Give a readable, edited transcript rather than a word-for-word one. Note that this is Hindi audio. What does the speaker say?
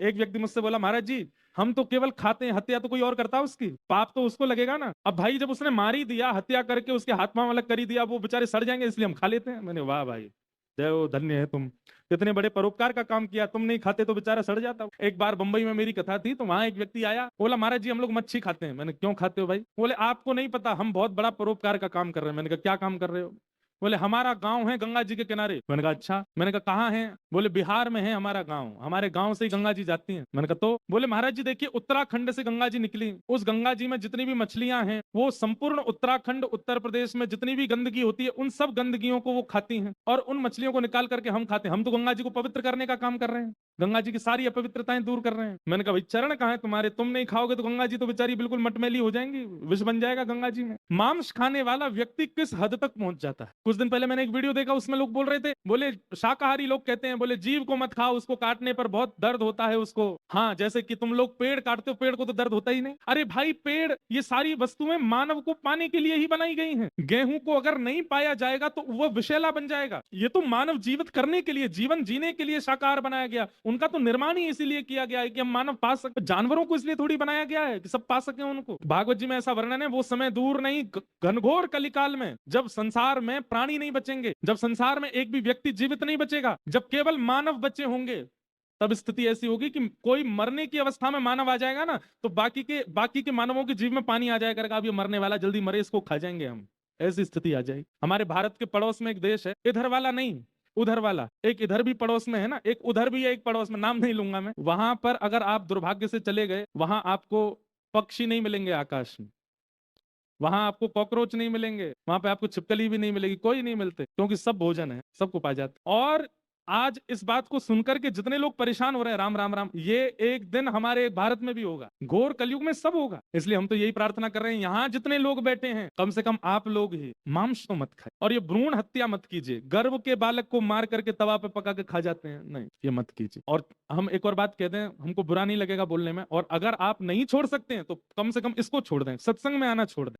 एक व्यक्ति मुझसे बोला, महाराज जी हम तो केवल खाते हैं, हत्या तो कोई और करता है, उसकी पाप तो उसको लगेगा ना। अब भाई जब उसने मार ही दिया, हत्या करके उसके हाथ पांव अलग कर ही दिया, वो बेचारे सड़ जाएंगे इसलिए हम खा लेते हैं। मैंने वाह भाई, जय हो, धन्य है तुम, कितने बड़े परोपकार का काम किया, तुम नहीं खाते तो बेचारा सड़ जाता। एक बार बंबई में मेरी कथा थी, तो वहां एक व्यक्ति आया, बोला महाराज जी हम लोग मच्छी खाते हैं। मैंने क्यों खाते हो भाई? बोले आपको नहीं पता, हम बहुत बड़ा परोपकार का काम कर रहे हैं। मैंने कहा क्या काम कर रहे हो? बोले हमारा गांव है गंगा जी के किनारे। मैंने कहा अच्छा। मैंने कहा कहाँ है? बोले बिहार में है हमारा गांव, हमारे गांव से ही गंगा जी जाती हैं। मैंने कहा तो? बोले महाराज जी देखिए उत्तराखंड से गंगा जी निकली, उस गंगा जी में जितनी भी मछलियां हैं वो संपूर्ण उत्तराखंड उत्तर प्रदेश में जितनी भी गंदगी होती है उन सब गंदगियों को वो खाती हैं और उन मछलियों को निकाल करके हम खाते हैं। हम तो गंगा जी को पवित्र करने का काम कर रहे हैं, गंगा जी की सारी अपवित्रताएं दूर कर रहे हैं। मैंने कहा भाई चरण कहाँ है तुम्हारे, तुम नहीं खाओगे तो गंगा जी तो बेचारी बिल्कुल मटमैली हो जाएंगी, विष बन जाएगा गंगा जी में। मांस खाने वाला व्यक्ति किस हद तक पहुंच जाता है। कुछ दिन पहले मैंने एक वीडियो देखा, उसमें लोग बोल रहे थे, बोले शाकाहारी लोग कहते हैं, बोले जीव को मत खाओ, उसको काटने पर बहुत दर्द होता है उसको। हाँ जैसे कि तुम लोग पेड़ काटते हो, पेड़ को तो दर्द होता ही नहीं। अरे भाई पेड़, ये सारी वस्तुएं मानव को पाने के लिए ही बनाई गई हैं। गेहूं को अगर नहीं पाया जाएगा तो वह विषैला बन जाएगा। ये तो मानव जीवित करने के लिए, जीवन जीने के लिए शाकाहार बनाया गया, उनका तो निर्माण ही इसीलिए किया गया है कि हम मानव पा सके। जानवरों को इसलिए थोड़ी बनाया गया है कि सब पा सके उनको। भागवत जी में ऐसा वर्णन है, वो समय दूर नहीं, घनघोर कलिकाल में जब संसार में प्राणी नहीं बचेंगे, जब संसार में एक भी व्यक्ति जीवित नहीं बचेगा, जब केवल मानव बचे होंगे, तब स्थिति ऐसी होगी कि कोई मरने की अवस्था में मानव आ जाएगा ना, तो बाकी के मानवों के जीव में पानी आ जाया करेगा, अब ये मरने वाला, जल्दी मरे, इसको खा जाएंगे हम, ऐसी स्थिति आ जाएगी। हमारे भारत के पड़ोस में एक देश है, इधर वाला नहीं उधर वाला, एक इधर भी पड़ोस में है ना, एक उधर भी है, एक पड़ोस में, नाम नहीं लूंगा मैं। वहां पर अगर आप दुर्भाग्य से चले गए, वहां आपको पक्षी नहीं मिलेंगे आकाश में, वहां आपको कॉकरोच नहीं मिलेंगे, वहां पे आपको छिपकली भी नहीं मिलेगी, कोई नहीं मिलते, क्योंकि सब भोजन है, सबको पा जाते। और आज इस बात को सुनकर के जितने लोग परेशान हो रहे हैं, राम राम राम, ये एक दिन हमारे भारत में भी होगा, घोर कलयुग में सब होगा। इसलिए हम तो यही प्रार्थना कर रहे हैं, यहाँ जितने लोग बैठे हैं, कम से कम आप लोग ही मांस तो मत खाए, और ये भ्रूण हत्या मत कीजिए, गर्भ के बालक को मार करके तवा पे पका के खा जाते हैं, नहीं ये मत कीजिए। और हम एक और बात कहते हैं, हमको बुरा नहीं लगेगा बोलने में, और अगर आप नहीं छोड़ सकते हैं तो कम से कम इसको छोड़ दें, सत्संग में आना छोड़ दें।